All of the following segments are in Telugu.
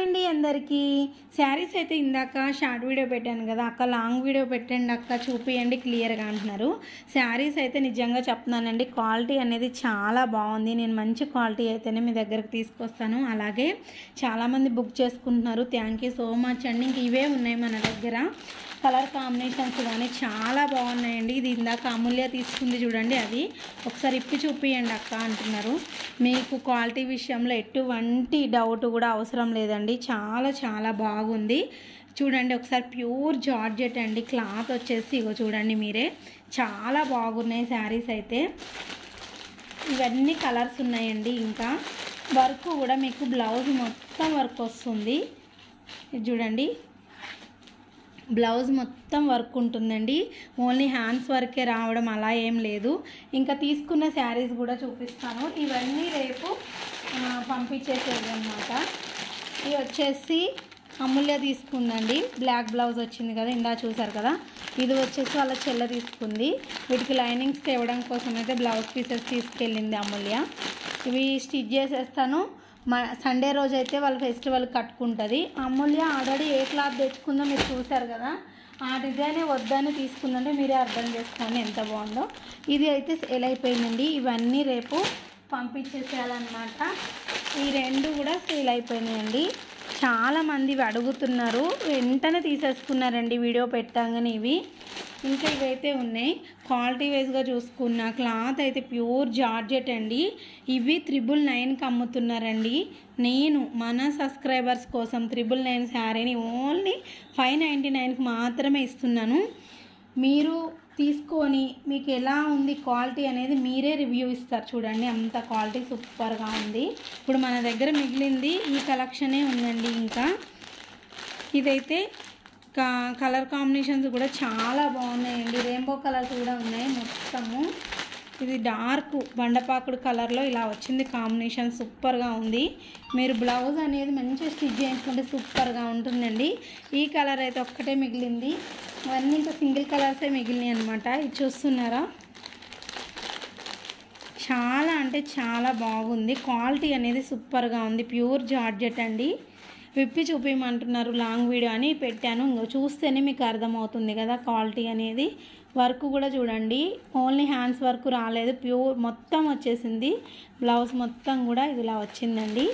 అండి అందరికీ శారీస్ అయితే ఇందాక షార్ట్ వీడియో పెట్టాను కదా అక్క, లాంగ్ వీడియో పెట్టండి అక్క చూపియండి క్లియర్గా అంటున్నారు. శారీస్ అయితే నిజంగా చెప్తున్నానండి, క్వాలిటీ అనేది చాలా బాగుంది. నేను మంచి క్వాలిటీ అయితేనే మీ దగ్గరకు తీసుకొస్తాను. అలాగే చాలామంది బుక్ చేసుకుంటున్నారు. థ్యాంక్ యూ సో మచ్ అండి. ఇంక ఇవే ఉన్నాయి మన దగ్గర. కలర్ కాంబినేషన్స్ కానీ చాలా బాగున్నాయండి. ఇది ఇందాక అమూల్య తీసుకుంది చూడండి, అది ఒకసారి ఇప్పి చూపియండి అక్క అంటున్నారు. మీకు క్వాలిటీ విషయంలో ఎటువంటి డౌట్ కూడా అవసరం లేదండి, చాలా చాలా బాగుంది. చూడండి ఒకసారి ప్యూర్ జార్జెట్ అండి. క్లాత్ వచ్చేసి ఇగో చూడండి మీరే, చాలా బాగున్నాయి శారీస్ అయితే. ఇవన్నీ కలర్స్ ఉన్నాయండి. ఇంకా వర్క్ కూడా మీకు బ్లౌజ్ మొత్తం వర్క్ వస్తుంది. ఇది చూడండి, బ్లౌజ్ మొత్తం వర్క్ ఉంటుందండి. ఓన్లీ హ్యాండ్స్ వర్కే రావడం అలా ఏం లేదు. ఇంకా తీసుకున్న శారీస్ కూడా చూపిస్తాను. ఇవన్నీ రేపు పంపించేసేది అనమాట. ఇవి వచ్చేసి అమూల్య తీసుకుందండి. బ్లాక్ బ్లౌజ్ వచ్చింది కదా, ఇందా చూసారు కదా. ఇది వచ్చేసి వాళ్ళ చెల్ల తీసుకుంది. వీటికి లైనింగ్స్ తేవడం కోసం అయితే బ్లౌజ్ పీసెస్ తీసుకెళ్ళింది అమూల్య. ఇవి స్టిచ్ చేసేస్తాను. సండే రోజు అయితే వాళ్ళ ఫెస్టివల్ కట్టుకుంటుంది. అమూల్య ఆల్రెడీ ఏ క్లాత్ తెచ్చుకుందో మీరు చూసారు కదా, ఆ డిజైనే వద్దని తీసుకుందంటే మీరే అర్థం చేసుకోండి ఎంత బాగుందో. ఇది అయితే సేల్ అయిపోయిందండి. ఇవన్నీ రేపు పంపించేసేయాలన్నమాట. ఈ రెండు కూడా సేల్ అయిపోయినాయండి. చాలామంది ఇవి అడుగుతున్నారు, వెంటనే తీసేసుకున్నారండి వీడియో పెట్టాగానే. ఇవి ఇంకా ఇవైతే ఉన్నాయి. క్వాలిటీ వైజ్గా చూసుకున్న క్లాత్ అయితే ప్యూర్ జార్జెట్ అండి. ఇవి 999కి అమ్ముతున్నారండి. నేను మన సబ్స్క్రైబర్స్ కోసం 999 శారీని ఓన్లీ 599కి మాత్రమే ఇస్తున్నాను. మీరు తీసుకొని మీకు ఎలా ఉంది క్వాలిటీ అనేది మీరే రివ్యూ ఇస్తారు. చూడండి అంత క్వాలిటీ సూపర్గా ఉంది. ఇప్పుడు మన దగ్గర మిగిలింది ఈ కలెక్షనే ఉందండి. ఇంకా ఇదైతే కలర్ కాంబినేషన్స్ కూడా చాలా బాగున్నాయండి. రెయిన్బో కలర్స్ కూడా ఉన్నాయి మొత్తము. ఇది డార్క్ బండపాకుడు కలర్లో ఇలా వచ్చింది కాంబినేషన్, సూపర్గా ఉంది. మీరు బ్లౌజ్ అనేది మంచిగా స్టిచ్ చేయించుకుంటే సూపర్గా ఉంటుందండి. ఈ కలర్ అయితే ఒక్కటే మిగిలింది. ఇవన్నీ ఇంకా సింగిల్ కలర్సే మిగిలినాయి అనమాట. ఇది చూస్తున్నారా, చాలా అంటే చాలా బాగుంది. క్వాలిటీ అనేది సూపర్గా ఉంది. ప్యూర్ జార్జెట్ అండి. విప్పి చూపించమంటున్నారు, లాంగ్ వీడియో అని పెట్టాను. ఇంకో చూస్తేనే మీకు అర్థమవుతుంది కదా క్వాలిటీ అనేది. వర్క్ కూడా చూడండి, ఓన్లీ హ్యాండ్స్ వర్క్ రాలేదు, ప్యూర్ మొత్తం వచ్చేసింది. బ్లౌజ్ మొత్తం కూడా ఇదిలా వచ్చిందండి.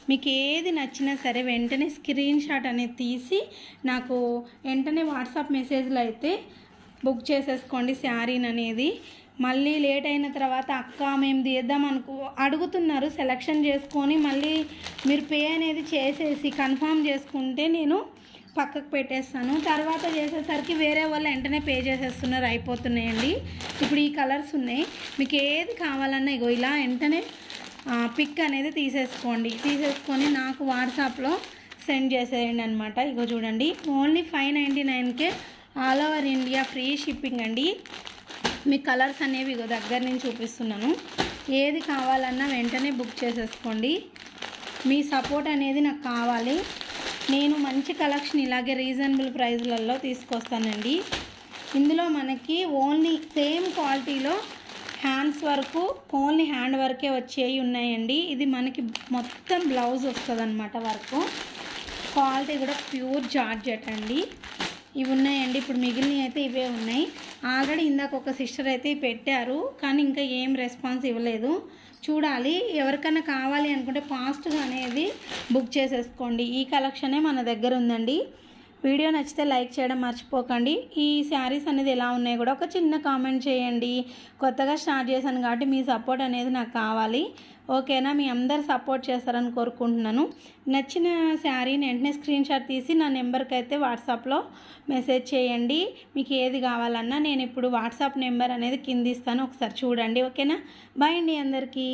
మీకు ఏది నచ్చినా సరే వెంటనే స్క్రీన్ షాట్ అనేది తీసి నాకు వెంటనే వాట్సాప్ మెసేజ్లో అయితే బుక్ చేసేసుకోండి శారీని అనేది. మళ్ళీ లేట్ అయిన తర్వాత అక్క మేము తీద్దాం అడుగుతున్నారు. సెలెక్షన్ చేసుకొని మళ్ళీ మీరు పే అనేది చేసేసి కన్ఫర్మ్ చేసుకుంటే నేను పక్కకు పెట్టేస్తాను. తర్వాత చేసేసరికి వేరే వాళ్ళు వెంటనే పే చేసేస్తున్నారు, అయిపోతున్నాయండి. ఇప్పుడు ఈ కలర్స్ ఉన్నాయి, మీకు ఏది కావాలన్నా ఇగో ఇలా వెంటనే పిక్ అనేది తీసేసుకొని నాకు వాట్సాప్లో సెండ్ చేసేయండి అనమాట. ఇగో చూడండి, ఓన్లీ 599కే all over India free shipping అండి. మీ కలర్స్ అనేవి ఇగో దగ్గర నుంచి చూపిస్తున్నాను. ఏది కావాలన్నా వెంటనే బుక్ చేసేసుకోండి. మీ సపోర్ట్ అనేది నాకు కావాలి. నేను మంచి కలెక్షన్ ఇలాగే రీజనబుల్ ప్రైస్లలో తీసుకొస్తానండి. ఇందులో మనకి ఓన్లీ సేమ్ క్వాలిటీలో హ్యాండ్స్ వరకు ఓన్లీ హ్యాండ్ వర్కే వచ్చేవి ఉన్నాయండి. ఇది మనకి మొత్తం బ్లౌజ్ వస్తుంది అనమాట. వర్క్ క్వాలిటీ కూడా ప్యూర్ జార్జెట్ అండి. ఇవి ఉన్నాయండి. ఇప్పుడు మిగిలినవి అయితే ఇవే ఉన్నాయి. ఆల్రెడీ ఇందాక ఒక సిస్టర్ అయితే పెట్టారు, కానీ ఇంకా ఏం రెస్పాన్స్ ఇవ్వలేదు. చూడాలి, ఎవరికైనా కావాలి అనుకుంటే ఫాస్ట్గా అనేది బుక్ చేసేసుకోండి. ఈ కలెక్షనే మన దగ్గర ఉందండి. వీడియో నచ్చితే లైక్ చేయడం మర్చిపోకండి. ఈ శారీస్ అనేది ఎలా ఉన్నాయి కూడా ఒక చిన్న కామెంట్ చేయండి. కొత్తగా స్టార్ట్ చేశాను కాబట్టి మీ సపోర్ట్ అనేది నాకు కావాలి. ఓకేనా, మీ అందరు సపోర్ట్ చేస్తారని కోరుకుంటున్నాను. నచ్చిన శారీని వెంటనే స్క్రీన్ షాట్ తీసి నా నెంబర్కి అయితే వాట్సాప్లో మెసేజ్ చేయండి. మీకు ఏది కావాలన్నా నేను ఇప్పుడు వాట్సాప్ నెంబర్ అనేది కింద ఇస్తాను, ఒకసారి చూడండి. ఓకేనా, బాయ్ అండి అందరికీ.